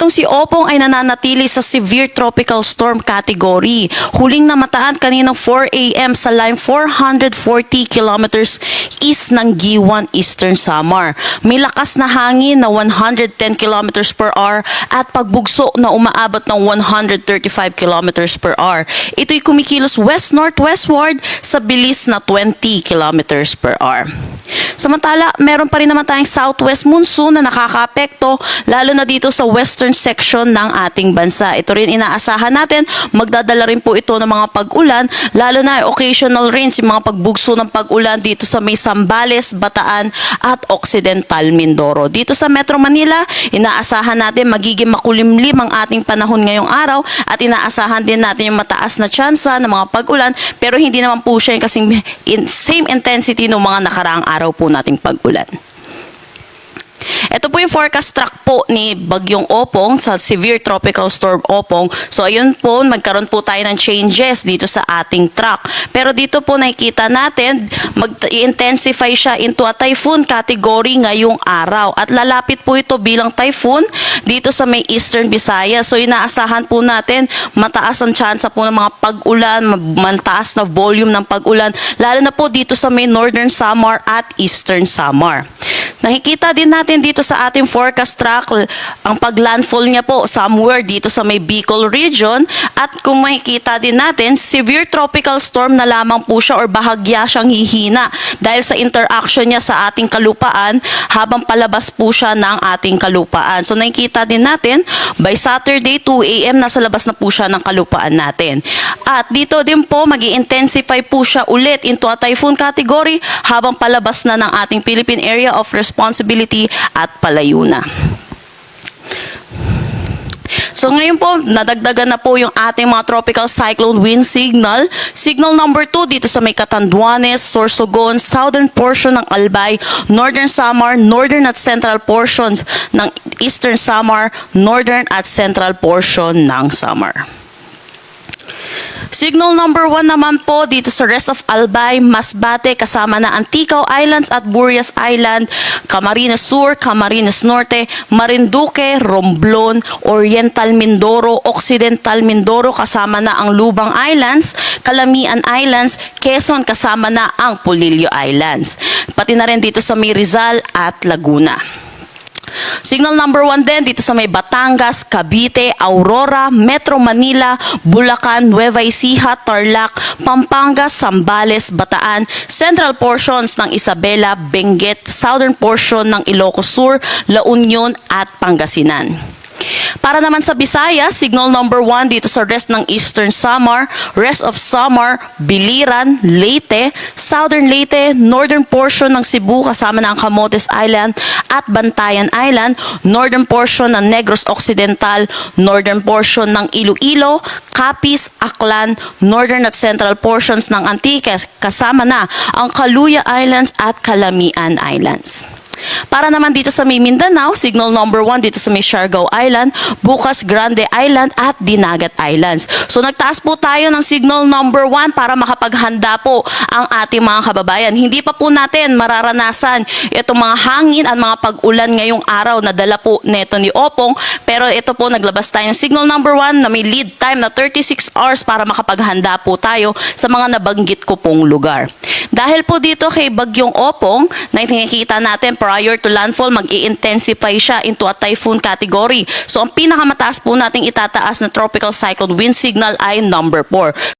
itong si Opong ay nananatili sa severe tropical storm category. Huling namataan kaninang 4 a.m. sa line 440 kilometers east ng Giwan, Eastern Samar. May lakas na hangin na 110 kilometers per hour at pagbugso na umaabot ng 135 kilometers per hour. Ito'y kumikilos west-northwestward sa bilis na 20 kilometers per hour. Samantala, meron pa rin naman tayong southwest monsoon na nakakaapekto lalo na dito sa western section ng ating bansa. Ito rin inaasahan natin, magdadala rin po ito ng mga pag-ulan, lalo na occasional rains, yung mga pagbugso ng pag-ulan dito sa may Zambales, Bataan at Occidental Mindoro. Dito sa Metro Manila, inaasahan natin magiging makulimlim ang ating panahon ngayong araw at inaasahan din natin yung mataas na tsansa ng mga pag-ulan, pero hindi naman po siya yung kasing same intensity ng mga nakaraang araw po nating pag-ulan. Ito po yung forecast track po ni Bagyong Opong sa Severe Tropical Storm Opong. So ayun po, magkaroon po tayo ng changes dito sa ating track. Pero dito po nakikita natin, mag-intensify siya into a typhoon category ngayong araw. At lalapit po ito bilang typhoon dito sa may Eastern Visayas. So inaasahan po natin, mataas ang tsansa po ng mga pag-ulan, mataas na volume ng pag-ulan, lalo na po dito sa may Northern Samar at Eastern Samar. Nakikita din natin dito sa ating forecast track ang paglandfall niya po somewhere dito sa may Bicol region, at kung makikita din natin, severe tropical storm na lamang po siya or bahagya siyang hihina dahil sa interaction niya sa ating kalupaan habang palabas po siya ng ating kalupaan. So nakikita din natin by Saturday 2 a.m. nasa labas na po siya ng kalupaan natin. At dito din po magi-intensify po siya ulit into a typhoon category habang palabas na ng ating Philippine Area of Responsibility at palayo na. So ngayon po, nadagdagan na po yung ating mga tropical cyclone wind signal. Signal number 2 dito sa may Catanduanes, Sorsogon, southern portion ng Albay, northern Samar, northern at central portions ng eastern Samar, northern at central portion ng Samar. Signal number 1 naman po dito sa rest of Albay, Masbate, kasama na Antigao Islands at Burias Island, Camarines Sur, Camarines Norte, Marinduque, Romblon, Oriental Mindoro, Occidental Mindoro, kasama na ang Lubang Islands, Calamian Islands, Quezon, kasama na ang Polillo Islands. Pati na rin dito sa may Rizal at Laguna. Signal number 1 din dito sa may Batangas, Cavite, Aurora, Metro Manila, Bulacan, Nueva Ecija, Tarlac, Pampanga, Zambales, Bataan, central portions ng Isabela, Benguet, southern portion ng Ilocos Sur, La Union at Pangasinan. Para naman sa Visayas, signal number 1 dito sa rest ng Eastern Samar, rest of Samar, Biliran, Leyte, Southern Leyte, northern portion ng Cebu kasama ng Camotes Island at Bantayan Island, northern portion ng Negros Occidental, northern portion ng Iloilo, Capiz, Aklan, northern at central portions ng Antiques kasama na ang Caluya Islands at Calamian Islands. Para naman dito sa may Mindanao, signal number 1 dito sa may Siargao Island, Bukas Grande Island at Dinagat Islands. So nagtaas po tayo ng signal number 1 para makapaghanda po ang ating mga kababayan. Hindi pa po natin mararanasan itong mga hangin at mga pag-ulan ngayong araw na dala po neto ni Opong, pero ito po naglabas tayo ng signal number 1 na may lead time na 36 hours para makapaghanda po tayo sa mga nabanggit ko pong lugar. Dahil po dito kay Bagyong Opong, na nakikita natin prior to landfall, mag-i-intensify siya into a typhoon category. So ang pinakamataas po nating itataas na tropical cyclone wind signal ay number 4.